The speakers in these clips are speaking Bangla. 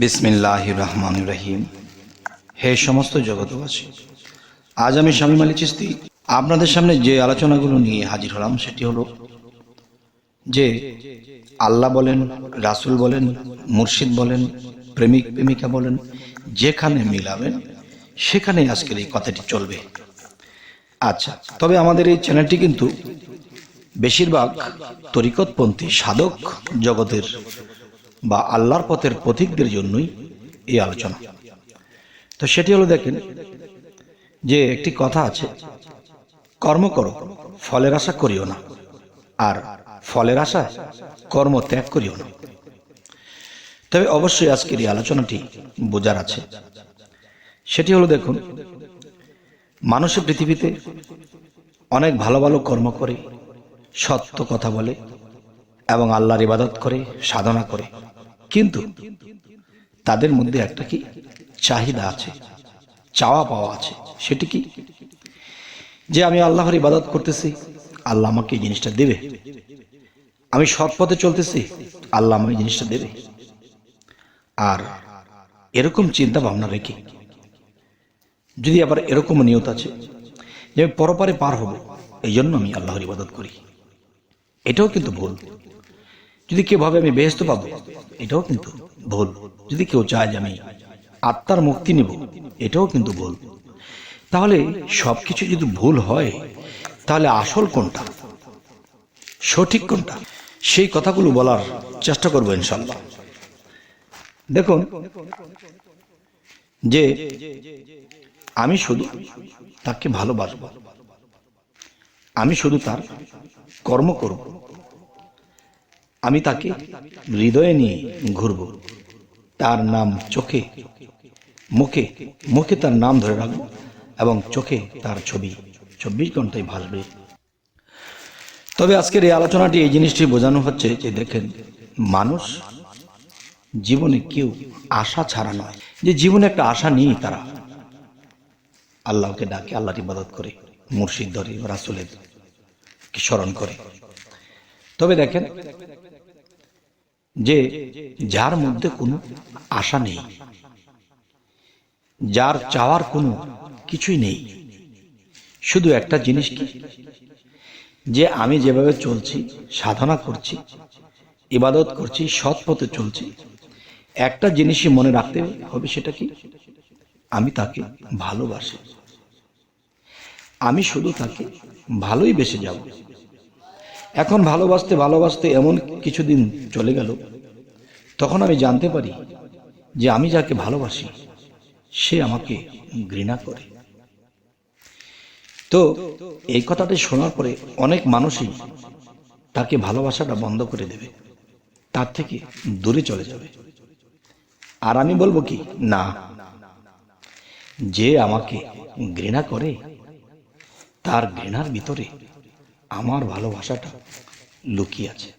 বিসমিল্লাহির রহমানির রহিম। হে সমস্ত জগৎবাসী, আজ আমি শামীম আলী চিশতি আপনাদের সামনে যে আলোচনাগুলো নিয়ে হাজির হলাম সেটি হলো যে আল্লাহ বলেন, রাসূল বলেন, মুর্শিদ বলেন, প্রেমিক প্রেমিকা বলেন, যেখানে মিলাবেন সেখানে আজকের এই কথাটি চলবে। আচ্ছা, তবে আমাদের এই চ্যানেলটি কিন্তু বেশিরভাগ তরিকতপন্থী সাধক জগতের বা আল্লাহর পথের পথিকদের জন্যই এই আলোচনা। তো সেটি হলো, দেখেন যে একটি কথা আছে, কর্ম করো, ফলের আশা করিও না, আর ফলের আশায় কর্ম ত্যাগ করিও না। তবে অবশ্যই আজকের এই আলোচনাটি বোঝার আছে। সেটি হলো, দেখুন, মানুষের পৃথিবীতে অনেক ভালো ভালো কর্ম করে, সত্য কথা বলে এবং আল্লাহর ইবাদত করে, সাধনা করে, কিন্তু তাদের মধ্যে একটা কি চাহিদা আছে, চাওয়া পাওয়া আছে। সেটি কি? যে আমি আল্লাহর ইবাদত করতেছি, আল্লাহ আমাকে এই জিনিসটা দেবে। আমি সৎ পথে চলতেছি, আল্লাহ আমাকে এই জিনিসটা দেবে। আর এরকম চিন্তা ভাবনা রেখে যদি আবার এরকম নিয়ত আছে যে আমি পরপারে পার হব, এই জন্য আমি আল্লাহর ইবাদত করি, এটাও কিন্তু ভুল। যদি কেউ ভাবে আমি বেহেশত পাবো, এটাও কিন্তু ভুল। যদি কেউ চায় যে আমি আত্মার মুক্তি নেব, এটাও কিন্তু ভুল। তাহলে সবকিছু যদি ভুল হয়, তাহলে আসল কোনটা, সঠিক কোনটা, সেই কথাগুলো বলার চেষ্টা করবো ইনশাল্লাহ। দেখুন, যে আমি শুধু তাকে ভালোবাসবো, আমি শুধু তার কর্ম করব, আমি তাকে হৃদয়ে নিয়ে ঘুরব, তার নাম চোখে মুখে মুখে তার নাম ধরে রাখবো এবং চোখে তার ছবি 24 ঘন্টায় ভাসবে। তবে আজকের এই আলোচনাটি এই জিনিসটি বোঝানো হচ্ছে যে দেখেন, মানুষ জীবনে কেউ আশা ছাড়া নয়, যে জীবনে একটা আশা নিয়ে তারা আল্লাহকে ডাকে, আল্লাহর ইবাদত করে, মুর্শিদ ধরে, রাসূলের কি স্মরণ করে। তবে দেখেন, যে যার মধ্যে কোনো আশা নেই, যার চাওয়ার কোনো কিছুই নেই, শুধু একটা জিনিস কি, যে আমি যেভাবে চলছি, সাধনা করছি, ইবাদত করছি, সৎ পথে চলছি, একটা জিনিসই মনে রাখতে হবে, সেটা কি, আমি তাকে ভালোবাসি, আমি শুধু তাকে ভালোই বেসে যাব। এখন ভালোবাসতে ভালোবাসতে এমন কিছুদিন চলে গেল, তখন আমি জানতে পারি যে আমি যাকে ভালোবাসি সে আমাকে ঘৃণা করে। তো এই কথাটি শোনার পরে অনেক মানুষই তাকে ভালোবাসাটা বন্ধ করে দেবে, তার থেকে দূরে চলে যাবে। আর আমি বলবো কি, না, যে আমাকে ঘৃণা করে তার ঘৃণার ভিতরে আমার ভালোবাসাটা লুকিয়ে আছে।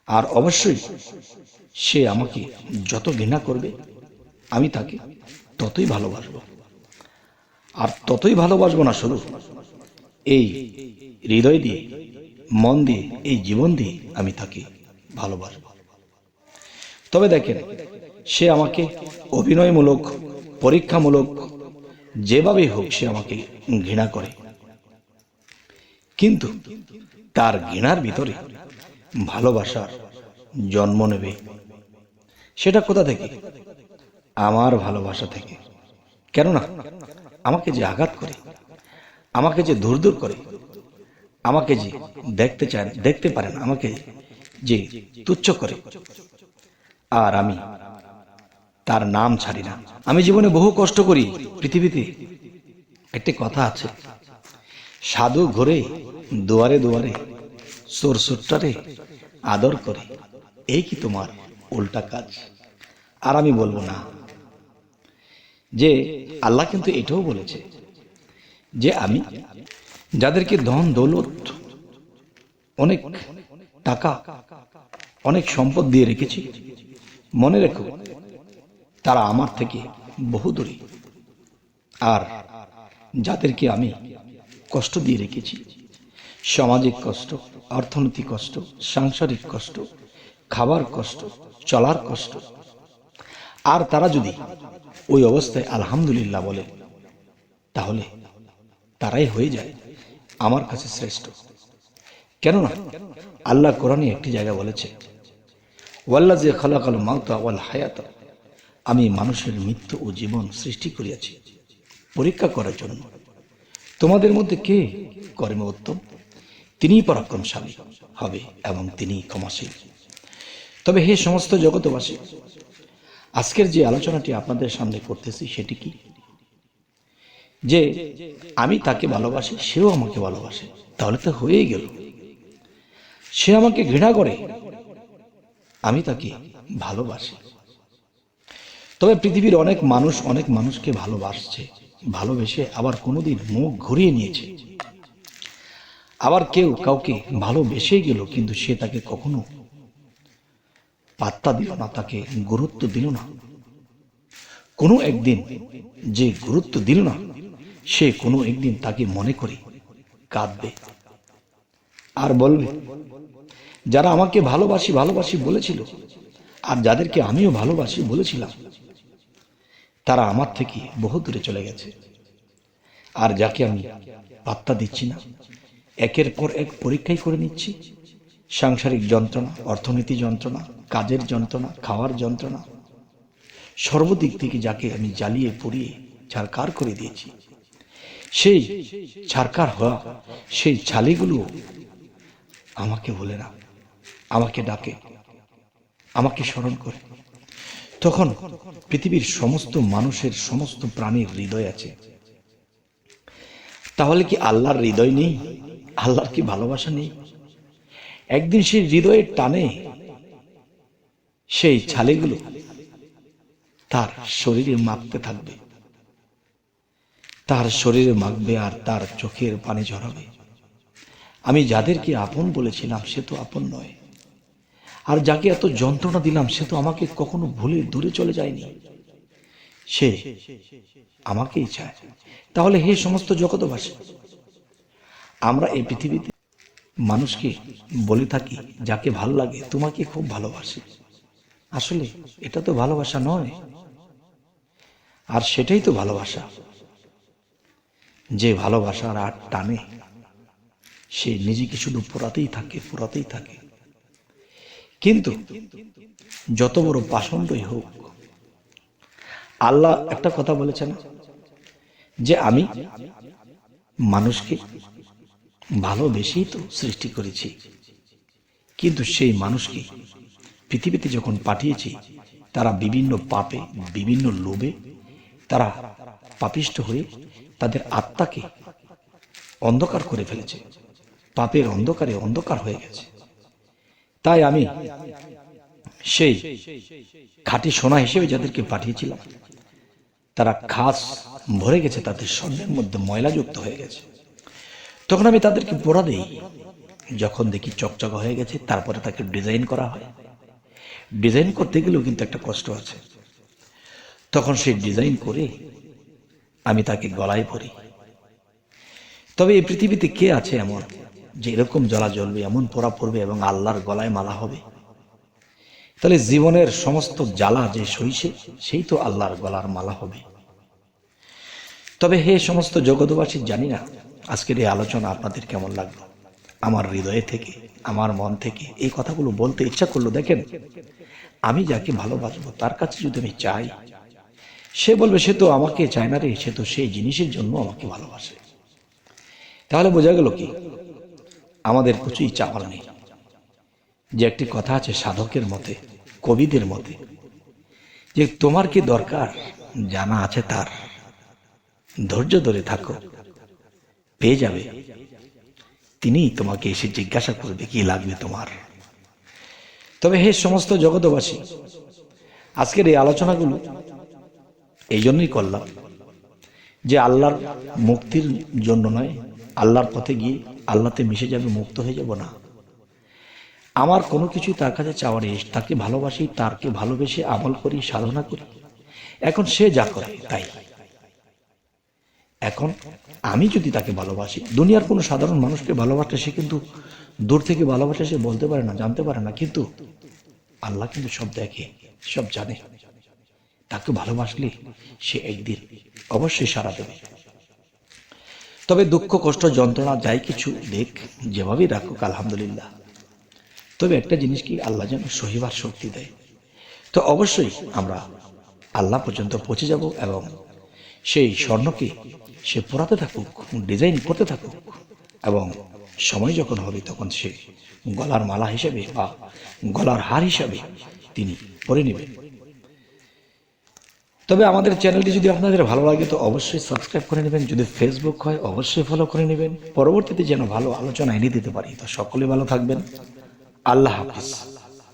আর অবশ্যই সে আমাকে যত ঘৃণা করবে, আমি তাকে ততই ভালোবাসবো। আর ততই ভালোবাসবো না শুধু, এই হৃদয় দিয়ে, মন দিয়ে, এই জীবন দিয়ে আমি তাকে ভালোবাসবো। তবে দেখেন, সে আমাকে অভিনয়মূলক, পরীক্ষামূলক, যেভাবেই হোক সে আমাকে ঘৃণা করে, কিন্তু তার ঘৃণার ভিতরে ভালোবাসার জন্ম নেবে। সেটা কোথা থেকে? আমার ভালোবাসা থেকে। কেননা আমাকে যে আঘাত করে, আমাকে যে দূর দূর করে, আমাকে যে দেখতে চায়, দেখতে পারে না, আমাকে যে তুচ্ছ করে, আর আমি তার নাম ছাড়ি না। আমি জীবনে বহু কষ্ট করি। পৃথিবীতে একটি কথা আছে, সাধু ঘুরে দুয়ারে দুয়ারে, চোর চোরটারে আদর করে, এই কি তোমার উল্টা কাজ? আর আমি বলবো না, যে আল্লাহ কিন্তু এটাও বলেছে যে আমি যাদেরকে ধন দৌলত, অনেক টাকা, অনেক সম্পদ দিয়ে রেখেছি, মনে রেখো তারা আমার থেকে বহু দূরে। আর যাদেরকে আমি কষ্ট দিয়ে রেখেছি, সামাজিক কষ্ট, অর্থনৈতিক কষ্ট, সাংসারিক কষ্ট, খাবার কষ্ট, চলার কষ্ট, আর তারা যদি ওই অবস্থায় আলহামদুলিল্লাহ বলে, তাহলে তারাই হয়ে যায় আমার কাছে শ্রেষ্ঠ। কেননা আল্লাহ কোরআনে একটি জায়গা বলেছে, ওয়াল্লাযী খালাকাল মাউতা ওয়াল হায়াতা, আমি মানুষের মৃত্যু ও জীবন সৃষ্টি করিয়াছি পরীক্ষা করার জন্য। তোমাদের মধ্যে কে কর্মে উত্তম, তিনিই পরাক্রমশালী হবে এবং তিনিই ক্ষমাশীল। তবে হে সমস্ত জগতবাসী, আজকের যে আলোচনাটি আপনাদের সামনে করতেছি সেটি কি? যে আমি তাকে ভালোবাসি, সেও আমাকে ভালোবাসে, তাহলে তো হয়েই গেল। সে আমাকে ঘৃণা করে, আমি তাকে ভালোবাসি। তবে পৃথিবীর অনেক মানুষ অনেক মানুষকে ভালোবাসছে, ভালোবেসে আবার কোনোদিন মুখ ঘুরিয়ে নিয়েছে। আবার কেউ কাউকে ভালোবেসেই গেল, কিন্তু সে তাকে কখনো পাত্তা দিল না, তাকে গুরুত্ব দিল না। কোনো একদিন যে গুরুত্ব দিল না, সে কোনো একদিন তাকে মনে করে কাঁদবে আর বলবে, যারা আমাকে ভালোবাসি ভালোবাসি বলেছিল আর যাদেরকে আমিও ভালোবাসি বলেছিলাম, তারা আমার থেকে বহু দূরে চলে গেছে। আর যাকে আমি পাত্তা দিচ্ছি না, একের পর এক পরীক্ষাই করে নিচ্ছি, সাংসারিক যন্ত্রণা, অর্থনীতি যন্ত্রণা, কাজের যন্ত্রণা, খাওয়ার যন্ত্রণা, সর্বদিক থেকে যাকে আমি জ্বালিয়ে পুড়িয়ে ছারকার করে দিয়েছি, সেই ছারকার হওয়া সেই ছালিগুলো আমাকে বলে না, আমাকে ডাকে, আমাকে স্মরণ করে। তখন পৃথিবীর সমস্ত মানুষের, সমস্ত প্রাণীর হৃদয় আছে। তাহলে কি আল্লাহর হৃদয় নেই? আল্লাহর কি ভালোবাসা নেই? একদিন সেই হৃদয়ের টানে সেই ছালেগুলো তার শরীরে মাখতে থাকবে, তার শরীরে মাখবে আর তার চোখের পানি ঝরাবে। আমি যাদেরকে আপন বলেছিলাম সে তো আপন নয়, আর যাকে এত যন্ত্রণা দিলাম সে তো আমাকে কখনো ভুলে দূরে চলে যায়নি, সে আমাকেই চায়। তাহলে হে সমস্ত জগতবাসী, আমরা এই পৃথিবীতে মানুষকে বলে থাকি যাকে ভালো লাগে তোমাকে খুব ভালোবাসি, আসলে এটা তো ভালোবাসা নয়। আর সেটাই তো ভালোবাসা, যে ভালোবাসার আর টানে সে নিজেকে শুধু পোড়াতেই থাকে, পোড়াতেই থাকে। কিন্তু যত বড় পাষণ্ডই হোক, আল্লাহ একটা কথা বলেছেন যে আমি মানুষকে ভালোবেসেই তো সৃষ্টি করেছি, কিন্তু সেই মানুষকে পৃথিবীতে যখন পাঠিয়েছি, তারা বিভিন্ন পাপে, বিভিন্ন লোভে তারা পাপিষ্ঠ হয়ে তাদের আত্মাকে অন্ধকার করে ফেলেছে, পাপের অন্ধকারে অন্ধকার হয়ে গেছে। তাই আমি সেই খাঁটি সোনা হিসেবে যাদেরকে পাঠিয়েছিলাম, তারা খাস ভরে গেছে, তাদের স্বর্ণের মধ্যে ময়লা যুক্ত হয়ে গেছে। তখন আমি তাদেরকে পোড়া দেই, যখন দেখি চকচকা হয়ে গেছে, তারপরে তাকে ডিজাইন করা হয়। ডিজাইন করতে গেলেও কিন্তু একটা কষ্ট আছে। তখন সেই ডিজাইন করে আমি তাকে গলায় পরি। তবে এই পৃথিবীতে কে আছে এমন যে এরকম জ্বলা জ্বলবে, এমন পোড়া পড়বে এবং আল্লাহর গলায় মালা হবে? তাহলে জীবনের সমস্ত জ্বালা যে সইছে, সেই তো আল্লাহর গলার মালা হবে। তবে হে সমস্ত জগৎবাসী, জানি না আজকের এই আলোচনা আপনাদের কেমন লাগলো। আমার হৃদয়ে থেকে, আমার মন থেকে এই কথাগুলো বলতে ইচ্ছা করলো। দেখেন, আমি যাকে ভালোবাসবো তার কাছে যদি আমি চাই, সে বলবে সে তো আমাকে চায় না রে, সে তো সেই জিনিসের জন্য আমাকে ভালোবাসে। তাহলে বোঝা গেল কি আমাদের কিছুই চাওয়ার নেই। যে একটি কথা আছে সাধকের মতে, কবিদের মতে, যে তোমার কি দরকার জানা আছে তার, ধৈর্য ধরে থাকো পেয়ে যাবে, তিনি তোমাকে এসে জিজ্ঞাসা করবে কি লাগবে তোমার। তবে হে সমস্ত জগৎবাসী, আজকের এই আলোচনাগুলো এই জন্যই করলাম যে আল্লাহর মুক্তির জন্য নয়, আল্লাহর পথে গিয়ে আল্লাহতে মিশে যাবে, মুক্ত হয়ে যাব না। আমার কোনো কিছুই তার কাছে চাওয়ার নেই, তাকে ভালোবাসি, তারকে ভালোবেসে আমল করি, সাধনা করি। এখন সে যা করে তাই। এখন আমি যদি তাকে ভালোবাসি, দুনিয়ার কোনো সাধারণ মানুষকে ভালোবাসলে সে কিন্তু দূর থেকে ভালোবাসে, সে বলতে পারে না, জানতে পারে না, কিন্তু আল্লাহ কিন্তু সব দেখে, সব জানে। তাকে ভালোবাসলে সে একদিন অবশ্যই সাড়া দেবে। তবে দুঃখ কষ্ট যন্ত্রণা যাই কিছু দেখ, যেভাবেই রাখুক আলহামদুলিল্লাহ। তবে একটা জিনিস কি, আল্লাহ যেন সহিবার শক্তি দেয়। তো অবশ্যই আমরা আল্লাহ পর্যন্ত পৌঁছে যাব এবং সেই স্বর্ণকে সে পরাতে থাকুক, ডিজাইন করতে থাকুক, এবং সময় যখন হবে তখন সে গলার মালা হিসেবে বা গলার হার হিসাবে তিনি পরে নেবেন। তবে আমাদের চ্যানেলটি যদি আপনাদের ভালো লাগে তো অবশ্যই সাবস্ক্রাইব করে নেবেন। যদি ফেসবুক হয় অবশ্যই ফলো করে নেবেন, পরবর্তীতে যেন ভালো আলোচনা এনে দিতে পারি। তো সকলে ভালো থাকবেন। আল্লাহ হাফিজ।